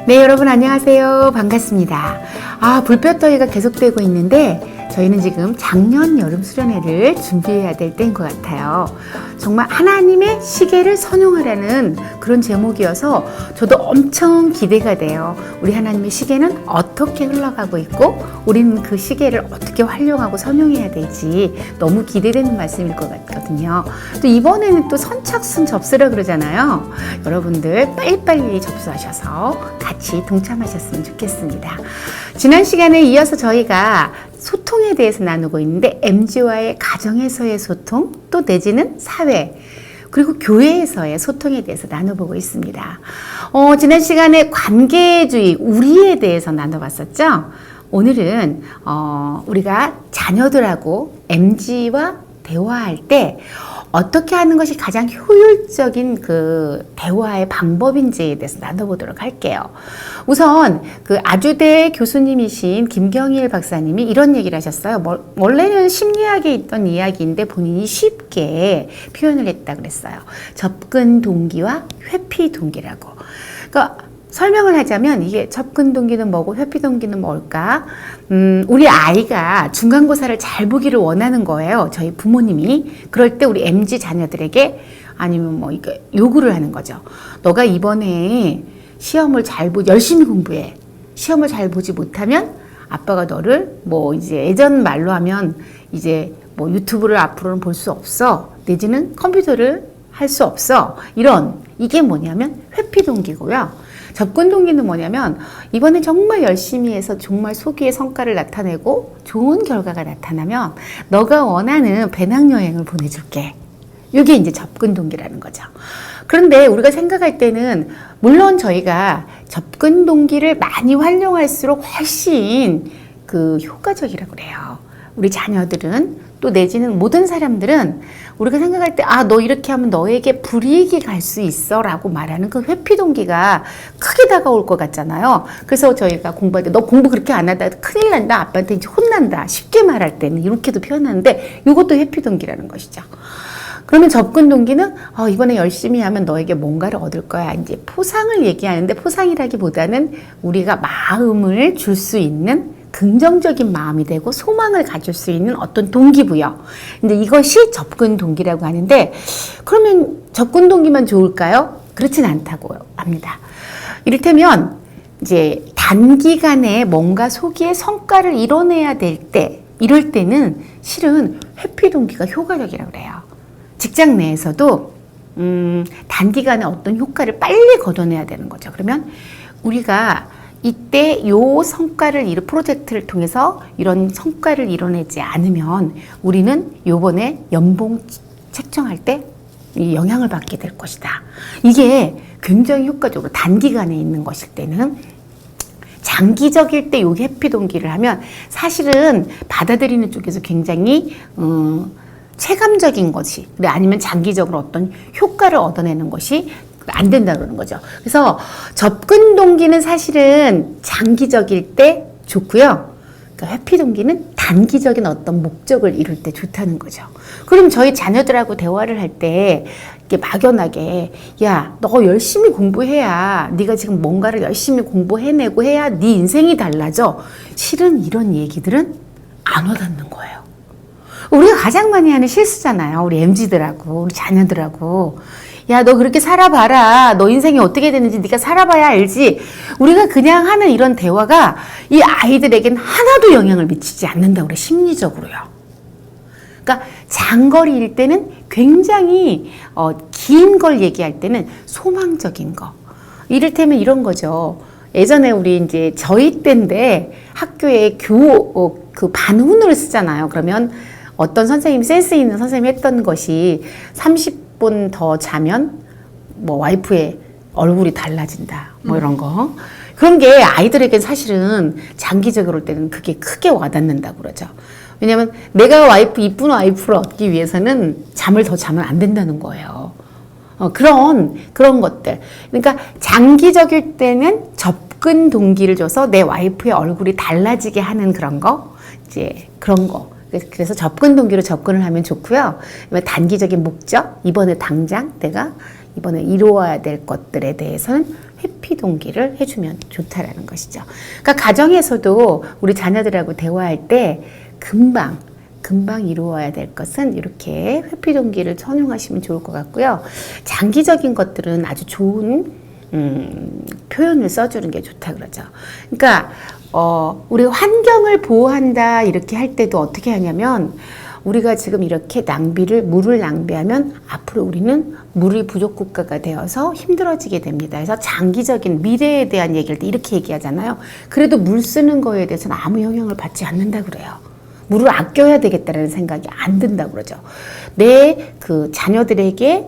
네, 여러분 안녕하세요. 반갑습니다. 불볕더위가 계속되고 있는데 저희는 지금 작년 여름 수련회를 준비해야 될 때인 것 같아요. 정말 하나님의 시계를 선용하라는 그런 제목이어서 저도 엄청 기대가 돼요. 우리 하나님의 시계는 어떻게 흘러가고 있고 우리는 그 시계를 어떻게 활용하고 선용해야 될지 너무 기대되는 말씀일 것 같거든요. 또 이번에는 또 선착순 접수라 그러잖아요. 여러분들 빨리빨리 접수하셔서 같이 동참하셨으면 좋겠습니다. 지난 시간에 이어서 저희가 소통에 대해서 나누고 있는데 MG와의 가정에서의 소통, 또 내지는 사회, 그리고 교회에서의 소통에 대해서 나눠보고 있습니다. 지난 시간에 관계주의, 우리에 대해서 나눠봤었죠. 오늘은 우리가 자녀들하고 MG와 대화할 때 어떻게 하는 것이 가장 효율적인 그 대화의 방법인지에 대해서 나눠보도록 할게요. 우선 그 아주대 교수님이신 김경일 박사님이 이런 얘기를 하셨어요. 원래는 심리학에 있던 이야기인데 본인이 쉽게 표현을 했다 그랬어요. 접근 동기와 회피 동기라고. 그러니까 설명을 하자면 이게 접근 동기는 뭐고 회피 동기는 뭘까? 우리 아이가 중간고사를 잘 보기를 원하는 거예요. 저희 부모님이. 그럴 때 우리 MG 자녀들에게 아니면 뭐 이거 요구를 하는 거죠. 너가 이번에 시험을 열심히 공부해. 시험을 잘 보지 못하면 아빠가 너를 뭐 이제 예전 말로 하면 이제 뭐 유튜브를 앞으로는 볼 수 없어. 내지는 컴퓨터를 할 수 없어. 이게 뭐냐면 회피 동기고요. 접근 동기는 뭐냐면 이번에 정말 열심히 해서 정말 소기의 성과를 나타내고 좋은 결과가 나타나면 너가 원하는 배낭여행을 보내줄게. 이게 이제 접근 동기라는 거죠. 그런데 우리가 생각할 때는 물론 저희가 접근 동기를 많이 활용할수록 훨씬 그 효과적이라고 그래요. 우리 자녀들은 또 내지는 모든 사람들은 우리가 생각할 때 너 이렇게 하면 너에게 불이익이 갈 수 있어 라고 말하는 그 회피 동기가 크게 다가올 것 같잖아요. 그래서 저희가 공부할 때 너 공부 그렇게 안 하다 큰일 난다, 아빠한테 이제 혼난다, 쉽게 말할 때는 이렇게도 표현하는데 이것도 회피 동기라는 것이죠. 그러면 접근 동기는 이번에 열심히 하면 너에게 뭔가를 얻을 거야. 이제 포상을 얘기하는데 포상이라기보다는 우리가 마음을 줄 수 있는 긍정적인 마음이 되고 소망을 가질 수 있는 어떤 동기부여. 근데 이것이 접근 동기라고 하는데 그러면 접근 동기만 좋을까요? 그렇진 않다고 합니다. 이를테면 이제 단기간에 뭔가 소기의 성과를 이뤄내야 될 때, 이럴 때는 실은 회피 동기가 효과적이라고 그래요. 직장 내에서도 단기간에 어떤 효과를 빨리 거둬내야 되는 거죠. 그러면 우리가 이때 요 프로젝트를 통해서 이런 성과를 이뤄내지 않으면 우리는 요번에 연봉 책정할 때 영향을 받게 될 것이다. 이게 굉장히 효과적으로 단기간에 있는 것일 때는 장기적일 때 요 회피 동기를 하면 사실은 받아들이는 쪽에서 굉장히 체감적인 것이 아니면 장기적으로 어떤 효과를 얻어내는 것이 안 된다는 거죠. 그래서 접근 동기는 사실은 장기적일 때 좋고요. 그러니까 회피 동기는 단기적인 어떤 목적을 이룰 때 좋다는 거죠. 그럼 저희 자녀들하고 대화를 할 때 이렇게 막연하게 야, 너 열심히 공부해야 네가 지금 뭔가를 열심히 공부해내고 해야 네 인생이 달라져. 실은 이런 얘기들은 안 와닿는 거예요. 우리가 가장 많이 하는 실수잖아요. 우리 MZ들하고 우리 자녀들하고. 야, 너 그렇게 살아봐라. 너 인생이 어떻게 되는지 네가 살아봐야 알지. 우리가 그냥 하는 이런 대화가 이 아이들에겐 하나도 영향을 미치지 않는다고 그래, 심리적으로요. 그러니까 장거리일 때는 굉장히 긴 걸 얘기할 때는 소망적인 거. 이를테면 이런 거죠. 예전에 우리 이제 저희 때인데 학교에 그 반훈을 쓰잖아요. 그러면 어떤 선생님이 센스 있는 선생님이 했던 것이 30분 더 자면 뭐 와이프의 얼굴이 달라진다 뭐 이런 거. 그런 게 아이들에게 사실은 장기적으로 때는 그게 크게 와닿는다고 그러죠. 왜냐면 내가 이쁜 와이프를 얻기 위해서는 잠을 더 자면 안 된다는 거예요. 그런 것들. 그러니까 장기적일 때는 접근 동기를 줘서 내 와이프의 얼굴이 달라지게 하는 그런 거, 이제 그런 거. 그래서 접근 동기로 접근을 하면 좋고요. 단기적인 목적, 이번에 당장 내가 이번에 이루어야 될 것들에 대해서는 회피 동기를 해주면 좋다라는 것이죠. 그러니까 가정에서도 우리 자녀들하고 대화할 때 금방 이루어야 될 것은 이렇게 회피 동기를 선용하시면 좋을 것 같고요. 장기적인 것들은 아주 좋은 표현을 써주는 게 좋다 그러죠. 그러니까 우리 환경을 보호한다 이렇게 할 때도 어떻게 하냐면 우리가 지금 이렇게 물을 낭비하면 앞으로 우리는 물이 부족 국가가 되어서 힘들어지게 됩니다. 그래서 장기적인 미래에 대한 얘기를 때 이렇게 얘기하잖아요. 그래도 물 쓰는 거에 대해서는 아무 영향을 받지 않는다 그래요. 물을 아껴야 되겠다는 생각이 안 든다 그러죠. 내 그 자녀들에게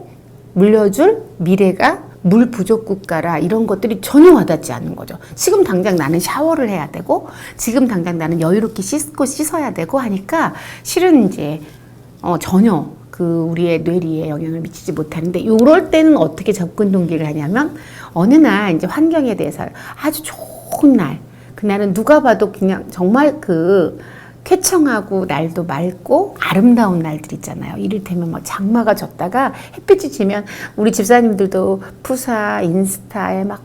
물려줄 미래가 물 부족 국가라 이런 것들이 전혀 와닿지 않는 거죠. 지금 당장 나는 샤워를 해야 되고 지금 당장 나는 여유롭게 씻어야 되고 하니까 실은 이제 전혀 그 우리의 뇌리에 영향을 미치지 못하는데 이럴 때는 어떻게 접근 동기를 하냐면 어느 날 이제 환경에 대해서 아주 좋은 날 그날은 누가 봐도 그냥 정말 그 쾌청하고 날도 맑고 아름다운 날들 있잖아요. 이를테면 뭐 장마가 졌다가 햇빛이 지면 우리 집사님들도 푸사, 인스타에 막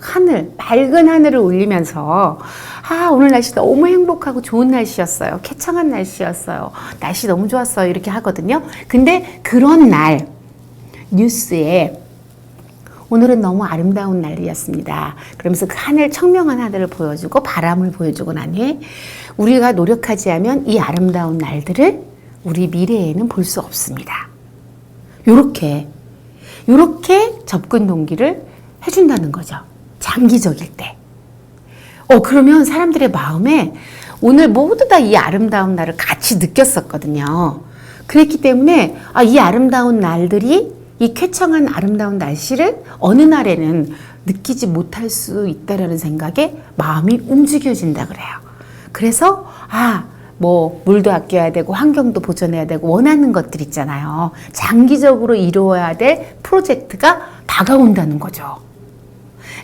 맑은 하늘을 올리면서 오늘 날씨 너무 행복하고 좋은 날씨였어요. 쾌청한 날씨였어요. 날씨 너무 좋았어요. 이렇게 하거든요. 근데 그런 날 뉴스에 오늘은 너무 아름다운 날이었습니다. 그러면서 그 청명한 하늘을 보여주고 바람을 보여주고 난 후에 우리가 노력하지 않으면 이 아름다운 날들을 우리 미래에는 볼 수 없습니다. 요렇게 접근 동기를 해준다는 거죠. 장기적일 때. 그러면 사람들의 마음에 오늘 모두 다 이 아름다운 날을 같이 느꼈었거든요. 그랬기 때문에 이 아름다운 날들이 이 쾌청한 아름다운 날씨를 어느 날에는 느끼지 못할 수 있다라는 생각에 마음이 움직여진다 그래요. 그래서 물도 아껴야 되고 환경도 보존해야 되고 원하는 것들 있잖아요. 장기적으로 이루어야 될 프로젝트가 다가온다는 거죠.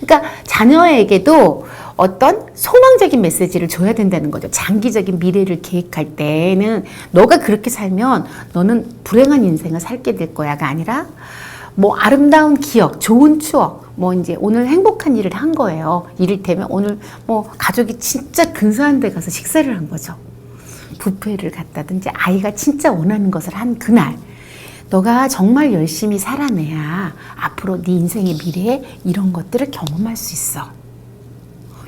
그러니까 자녀에게도 어떤 소망적인 메시지를 줘야 된다는 거죠. 장기적인 미래를 계획할 때는 너가 그렇게 살면 너는 불행한 인생을 살게 될 거야가 아니라 아름다운 기억, 좋은 추억, 이제 오늘 행복한 일을 한 거예요. 이를테면 오늘 가족이 진짜 근사한 데 가서 식사를 한 거죠. 뷔페를 갔다든지 아이가 진짜 원하는 것을 한 그날 너가 정말 열심히 살아내야 앞으로 네 인생의 미래에 이런 것들을 경험할 수 있어.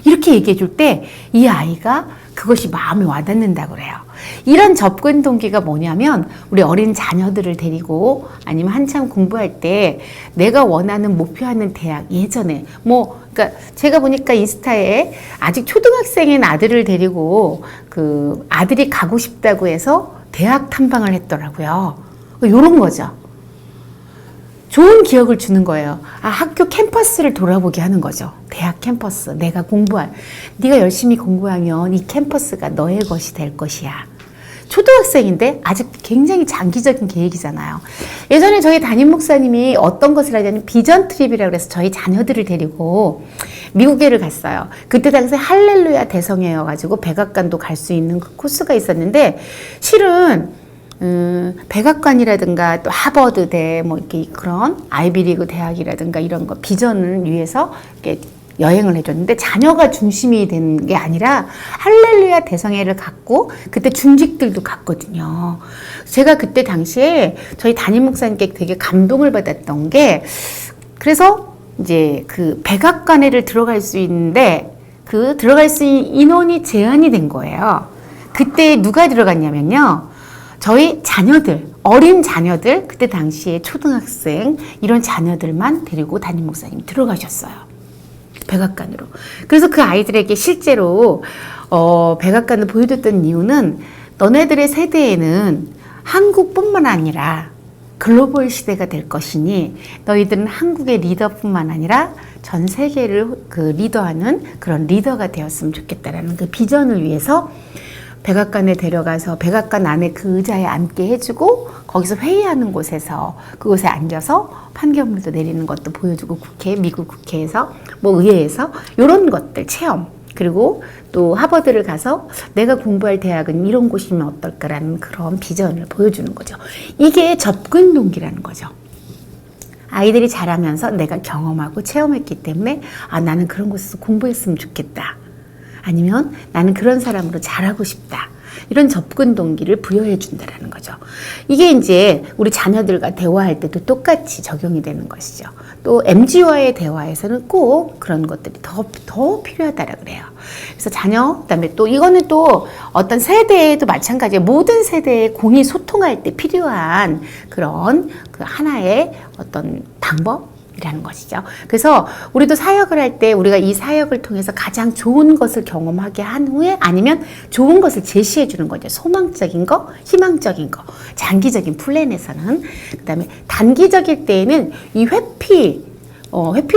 이렇게 얘기해 줄 때 이 아이가 그것이 마음에 와닿는다 그래요. 이런 접근 동기가 뭐냐면 우리 어린 자녀들을 데리고 아니면 한참 공부할 때 내가 원하는 목표하는 대학 예전에 그러니까 제가 보니까 인스타에 아직 초등학생인 아들을 데리고 그 아들이 가고 싶다고 해서 대학 탐방을 했더라고요. 이런 거죠. 좋은 기억을 주는 거예요. 학교 캠퍼스를 돌아보게 하는 거죠. 대학 캠퍼스, 네가 열심히 공부하면 이 캠퍼스가 너의 것이 될 것이야. 초등학생인데 아직 굉장히 장기적인 계획이잖아요. 예전에 저희 담임 목사님이 어떤 것을 하냐면 비전 트립이라고 해서 저희 자녀들을 데리고 미국에를 갔어요. 그때 당시 할렐루야 대성회여가지고 백악관도 갈 수 있는 그 코스가 있었는데 실은 백악관이라든가 또 하버드대 이렇게 그런 아이비리그 대학이라든가 이런 거 비전을 위해서 이렇게 여행을 해줬는데 자녀가 중심이 된 게 아니라 할렐루야 대성회를 갔고 그때 중직들도 갔거든요. 제가 그때 당시에 저희 담임 목사님께 되게 감동을 받았던 게 그래서 이제 그 백악관에를 들어갈 수 있는데 그 들어갈 수 있는 인원이 제한이 된 거예요. 그때 누가 들어갔냐면요. 저희 자녀들, 어린 자녀들, 그때 당시에 초등학생 이런 자녀들만 데리고 담임 목사님이 들어가셨어요. 백악관으로. 그래서 그 아이들에게 실제로 백악관을 보여줬던 이유는 너네들의 세대에는 한국뿐만 아니라 글로벌 시대가 될 것이니 너희들은 한국의 리더뿐만 아니라 전 세계를 리더하는 그런 리더가 되었으면 좋겠다라는 그 비전을 위해서 백악관에 데려가서 백악관 안에 그 의자에 앉게 해주고 거기서 회의하는 곳에서 그곳에 앉아서 판결문도 내리는 것도 보여주고 미국 국회에서 의회에서 이런 것들 체험 그리고 또 하버드를 가서 내가 공부할 대학은 이런 곳이면 어떨까라는 그런 비전을 보여주는 거죠. 이게 접근 동기라는 거죠. 아이들이 자라면서 내가 경험하고 체험했기 때문에 아, 나는 그런 곳에서 공부했으면 좋겠다. 아니면 나는 그런 사람으로 자라고 싶다. 이런 접근 동기를 부여해 준다라는 거죠. 이게 이제 우리 자녀들과 대화할 때도 똑같이 적용이 되는 것이죠. 또 MG와의 대화에서는 꼭 그런 것들이 더 필요하다라 그래요. 그래서 자녀, 그다음에 또 이거는 또 어떤 세대에도 마찬가지예요. 모든 세대에 공이 소통할 때 필요한 그런 그 하나의 어떤 방법 이라는 것이죠. 그래서 우리도 사역을 할 때 우리가 이 사역을 통해서 가장 좋은 것을 경험하게 한 후에 아니면 좋은 것을 제시해 주는 거죠. 소망적인 거, 희망적인 거, 장기적인 플랜에서는. 그 다음에 단기적일 때에는 이 회피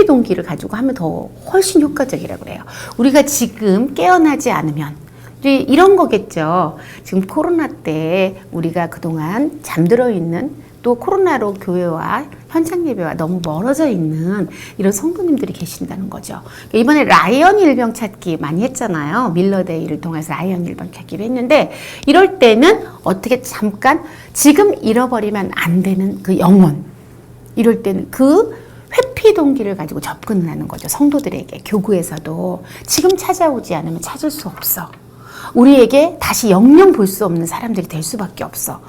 동기를 가지고 하면 더 훨씬 효과적이라고 그래요. 우리가 지금 깨어나지 않으면 이런 거겠죠. 지금 코로나 때 우리가 그동안 잠들어 있는 또 코로나로 교회와 현장 예배와 너무 멀어져 있는 이런 성도님들이 계신다는 거죠. 이번에 라이언 일병 찾기 많이 했잖아요. 밀러데이를 통해서 라이언 일병 찾기를 했는데 이럴 때는 어떻게 잠깐 지금 잃어버리면 안 되는 그 영혼, 이럴 때는 그 회피 동기를 가지고 접근을 하는 거죠. 성도들에게 교구에서도 지금 찾아오지 않으면 찾을 수 없어. 우리에게 다시 영영 볼 수 없는 사람들이 될 수밖에 없어.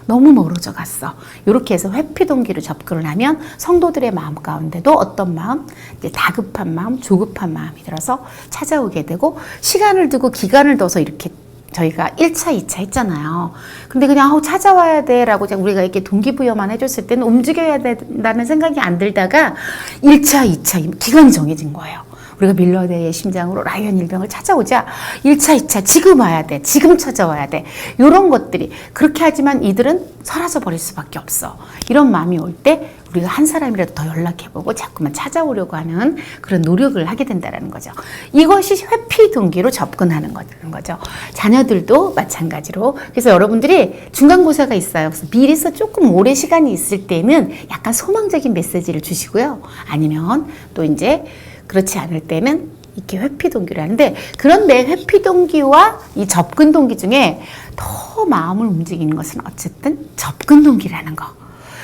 너무 멀어져 갔어. 이렇게 해서 회피 동기로 접근을 하면 성도들의 마음 가운데도 어떤 마음, 이제 다급한 마음, 조급한 마음이 들어서 찾아오게 되고 시간을 두고 기간을 둬서 이렇게 저희가 1차, 2차 했잖아요. 근데 그냥 찾아와야 돼 라고 우리가 이렇게 동기부여만 해줬을 때는 움직여야 된다는 생각이 안 들다가 1차, 2차 기간이 정해진 거예요. 우리가 밀러데이의 심장으로 라이언 일병을 찾아오자 1차, 2차 지금 와야 돼. 지금 찾아와야 돼. 이런 것들이 그렇게 하지만 이들은 사라져 버릴 수밖에 없어. 이런 마음이 올 때 우리가 한 사람이라도 더 연락해보고 자꾸만 찾아오려고 하는 그런 노력을 하게 된다는 거죠. 이것이 회피 동기로 접근하는 거죠. 자녀들도 마찬가지로. 그래서 여러분들이 중간고사가 있어요. 그래서 미리서 조금 오래 시간이 있을 때는 약간 소망적인 메시지를 주시고요. 아니면 또 이제 그렇지 않을 때는 이렇게 회피 동기를 하는데, 그런데 회피 동기와 이 접근 동기 중에 더 마음을 움직이는 것은 어쨌든 접근 동기라는 거.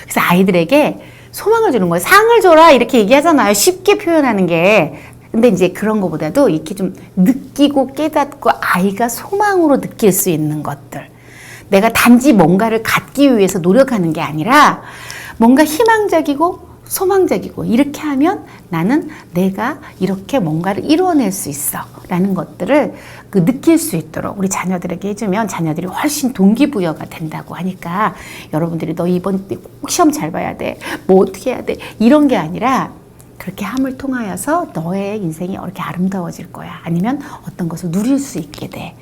그래서 아이들에게 소망을 주는 거예요. 상을 줘라 이렇게 얘기하잖아요. 쉽게 표현하는 게. 근데 이제 그런 것보다도 이렇게 좀 느끼고 깨닫고 아이가 소망으로 느낄 수 있는 것들. 내가 단지 뭔가를 갖기 위해서 노력하는 게 아니라 뭔가 희망적이고 소망적이고 이렇게 하면 나는 내가 이렇게 뭔가를 이루어낼 수 있어 라는 것들을 느낄 수 있도록 우리 자녀들에게 해주면 자녀들이 훨씬 동기부여가 된다고 하니까, 여러분들이 너 이번 때 꼭 시험 잘 봐야 돼, 뭐 어떻게 해야 돼, 이런 게 아니라 그렇게 함을 통하여서 너의 인생이 이렇게 아름다워질 거야, 아니면 어떤 것을 누릴 수 있게 돼.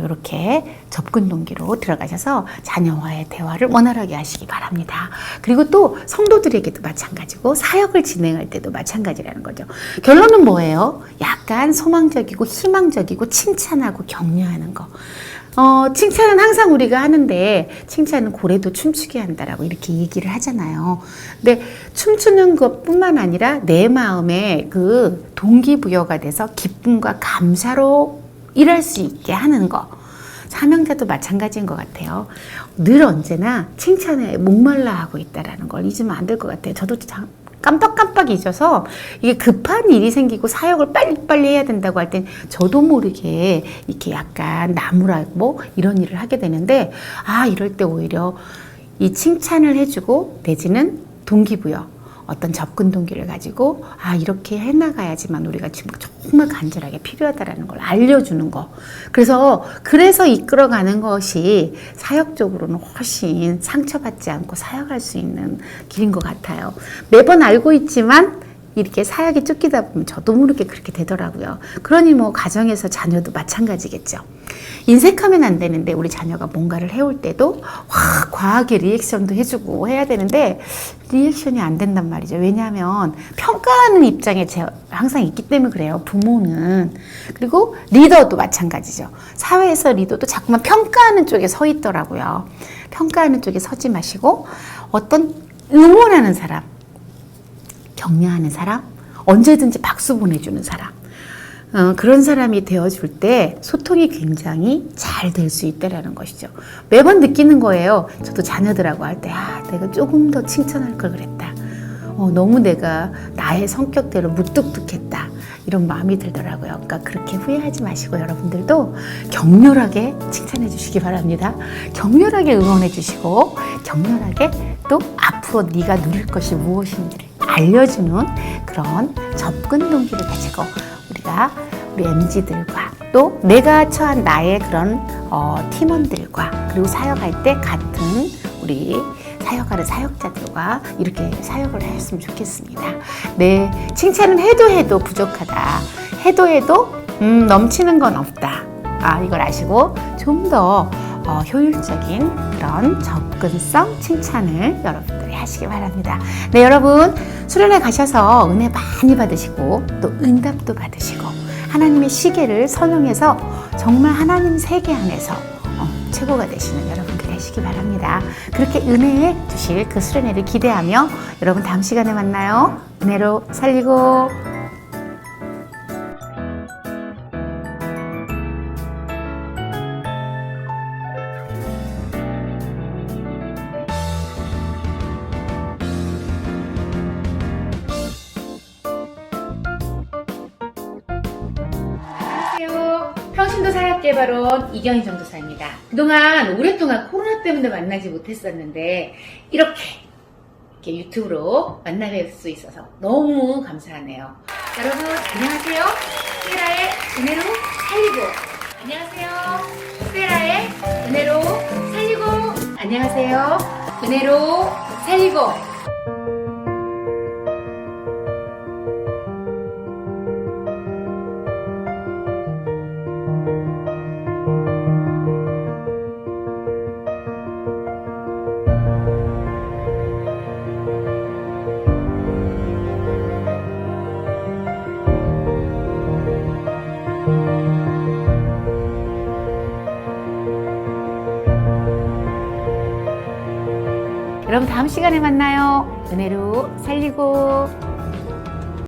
이렇게 접근 동기로 들어가셔서 자녀와의 대화를 원활하게 하시기 바랍니다. 그리고 또 성도들에게도 마찬가지고 사역을 진행할 때도 마찬가지라는 거죠. 결론은 뭐예요? 약간 소망적이고 희망적이고 칭찬하고 격려하는 거. 칭찬은 항상 우리가 하는데 칭찬은 고래도 춤추게 한다라고 이렇게 얘기를 하잖아요. 근데 춤추는 것뿐만 아니라 내 마음에 그 동기부여가 돼서 기쁨과 감사로 일할 수 있게 하는 거. 사명자도 마찬가지인 것 같아요. 늘 언제나 칭찬에 목말라 하고 있다라는 걸 잊으면 안 될 것 같아요. 저도 깜빡깜빡 잊어서 이게 급한 일이 생기고 사역을 빨리빨리 해야 된다고 할 땐 저도 모르게 이렇게 약간 나무라고 이런 일을 하게 되는데, 이럴 때 오히려 이 칭찬을 해주고 내지는 동기부여, 어떤 접근 동기를 가지고 이렇게 해나가야지만 우리가 지금 정말 간절하게 필요하다라는 걸 알려주는 거. 그래서 이끌어가는 것이 사역적으로는 훨씬 상처받지 않고 사역할 수 있는 길인 것 같아요. 매번 알고 있지만 이렇게 사역에 쫓기다 보면 저도 모르게 그렇게 되더라고요. 그러니 가정에서 자녀도 마찬가지겠죠. 인색하면 안 되는데 우리 자녀가 뭔가를 해올 때도 과하게 리액션도 해주고 해야 되는데 리액션이 안 된단 말이죠. 왜냐하면 평가하는 입장에 항상 있기 때문에 그래요. 부모는. 그리고 리더도 마찬가지죠. 사회에서 리더도 자꾸만 평가하는 쪽에 서 있더라고요. 평가하는 쪽에 서지 마시고 어떤 응원하는 사람, 격려하는 사람, 언제든지 박수 보내주는 사람, 그런 사람이 되어줄 때 소통이 굉장히 잘 될 수 있다라는 것이죠. 매번 느끼는 거예요. 저도 자녀들하고 할 때 내가 조금 더 칭찬할 걸 그랬다. 너무 내가 나의 성격대로 무뚝뚝했다 이런 마음이 들더라고요. 그러니까 그렇게 후회하지 마시고 여러분들도 격렬하게 칭찬해 주시기 바랍니다. 격렬하게 응원해 주시고 격렬하게 또 앞으로 네가 누릴 것이 무엇인지를 알려주는 그런 접근 동기를 가지고 우리 MZ들과 또 내가 처한 나의 그런 팀원들과 그리고 사역할 때 같은 우리 사역하는 사역자들과 이렇게 사역을 했으면 좋겠습니다. 네, 칭찬은 해도 부족하다. 해도 넘치는 건 없다. 이걸 아시고 좀 더 효율적인 그런 접근성 칭찬을 여러분들이 하시기 바랍니다. 네, 여러분 수련회 가셔서 은혜 많이 받으시고 또 응답도 받으시고 하나님의 시계를 선용해서 정말 하나님 세계 안에서 최고가 되시는 여러분들 되시기 바랍니다. 그렇게 은혜에 주실 그 수련회를 기대하며 여러분 다음 시간에 만나요. 은혜로 살리고. 평신도 사역개발원 이경희 전도사입니다. 그동안 오랫동안 코로나 때문에 만나지 못했었는데 이렇게 유튜브로 만나 뵐 수 있어서 너무 감사하네요. 여러분 안녕하세요. 스테라의 은혜로 살리고. 안녕하세요. 스테라의 은혜로 살리고. 안녕하세요. 은혜로 살리고. 여러분 다음 시간에 만나요. 은혜로 살리고.